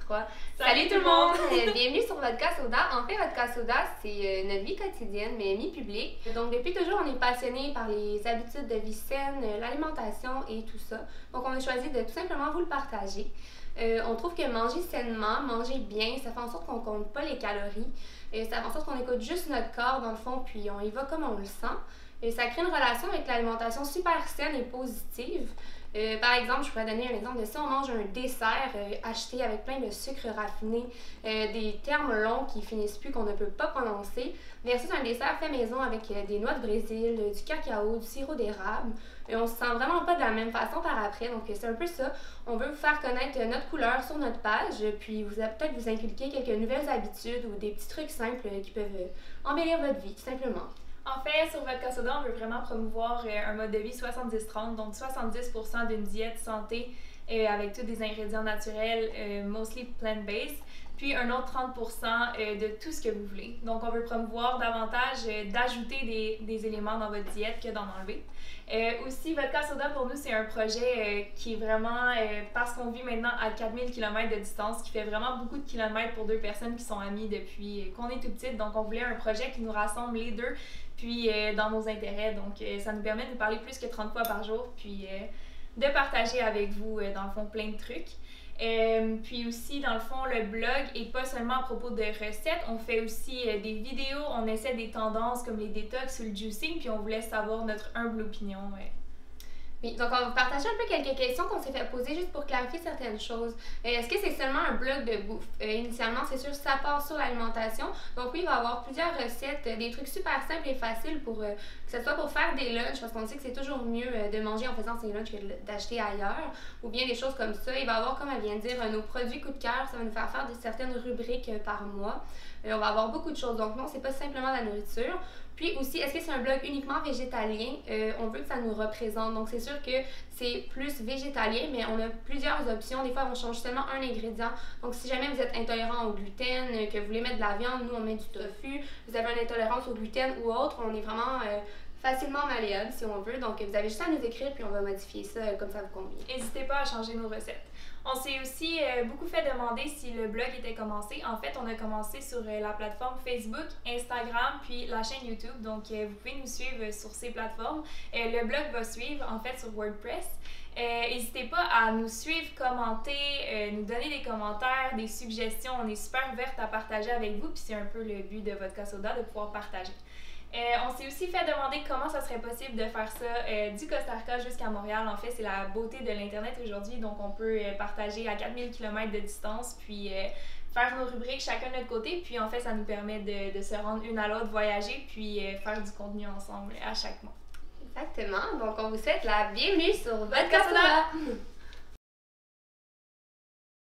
3. Salut tout le monde! Bienvenue sur Vodka Soda. En fait, Vodka Soda, c'est notre vie quotidienne, mais mi-public. Donc, depuis toujours, on est passionné par les habitudes de vie saine, l'alimentation et tout ça. Donc, on a choisi de tout simplement vous le partager. On trouve que manger sainement, manger bien, ça fait en sorte qu'on compte pas les calories. Ça fait en sorte qu'on écoute juste notre corps, dans le fond, puis on y va comme on le sent. Ça crée une relation avec l'alimentation super saine et positive. Par exemple, je pourrais donner un exemple de si on mange un dessert acheté avec plein de sucre raffiné, des termes longs qui finissent plus, qu'on ne peut pas prononcer, versus un dessert fait maison avec des noix de Brésil, du cacao, du sirop d'érable. On se sent vraiment pas de la même façon par après, donc c'est un peu ça. On veut vous faire connaître notre couleur sur notre page, puis peut-être vous inculquer quelques nouvelles habitudes ou des petits trucs simples qui peuvent embellir votre vie, tout simplement. En fait, sur Vodka Soda, on veut vraiment promouvoir un mode de vie 70-30, donc 70% d'une diète santé avec tous des ingrédients naturels, mostly plant-based, puis un autre 30% de tout ce que vous voulez. Donc, on veut promouvoir davantage d'ajouter des éléments dans votre diète que d'en enlever. Aussi, Vodka Soda, pour nous, c'est un projet qui est vraiment, parce qu'on vit maintenant à 4000 km de distance, qui fait vraiment beaucoup de kilomètres pour deux personnes qui sont amies depuis qu'on est tout petite. Donc, on voulait un projet qui nous rassemble les deux, puis dans nos intérêts. Donc, ça nous permet de nous parler plus que 30 fois par jour, puis de partager avec vous, dans le fond, plein de trucs. Puis aussi, dans le fond, le blog est pas seulement à propos de recettes, on fait aussi des vidéos, on essaie des tendances comme les détox ou le juicing, puis on vous laisse savoir notre humble opinion. Oui, donc on va vous partager un peu quelques questions qu'on s'est fait poser juste pour clarifier certaines choses. Est-ce que c'est seulement un blog de bouffe? Initialement, c'est sûr, ça part sur l'alimentation. Donc oui, il va y avoir plusieurs recettes, des trucs super simples et faciles pour que ce soit pour faire des lunchs, parce qu'on sait que c'est toujours mieux de manger en faisant ses lunchs que d'acheter ailleurs, ou bien des choses comme ça. Il va y avoir, comme elle vient de dire, nos produits coup de cœur, ça va nous faire faire certaines rubriques par mois. On va avoir beaucoup de choses. Donc non, c'est pas simplement la nourriture. Puis aussi, est-ce que c'est un blog uniquement végétalien? On veut que ça nous représente. Donc c'est sûr que c'est plus végétalien, mais on a plusieurs options. Des fois, on change seulement un ingrédient. Donc si jamais vous êtes intolérant au gluten, que vous voulez mettre de la viande, nous on met du tofu. Vous avez une intolérance au gluten ou autre, on est vraiment facilement malléable si on veut. Donc vous avez juste à nous écrire puis on va modifier ça comme ça vous convient. N'hésitez pas à changer nos recettes. On s'est aussi beaucoup fait demander si le blog était commencé. En fait, on a commencé sur la plateforme Facebook, Instagram, puis la chaîne YouTube. Donc, vous pouvez nous suivre sur ces plateformes. Le blog va suivre, en fait, sur WordPress. N'hésitez pas à nous suivre, commenter, nous donner des commentaires, des suggestions. On est super ouverte à partager avec vous. Puis c'est un peu le but de Vodka Soda, de pouvoir partager. On s'est aussi fait demander comment ça serait possible de faire ça du Costa Rica jusqu'à Montréal. En fait, c'est la beauté de l'Internet aujourd'hui, donc on peut partager à 4000 km de distance, puis faire nos rubriques chacun de notre côté, puis en fait, ça nous permet de se rendre une à l'autre, voyager, puis faire du contenu ensemble à chaque mois. Exactement, donc on vous souhaite la bienvenue sur Vodka Soda!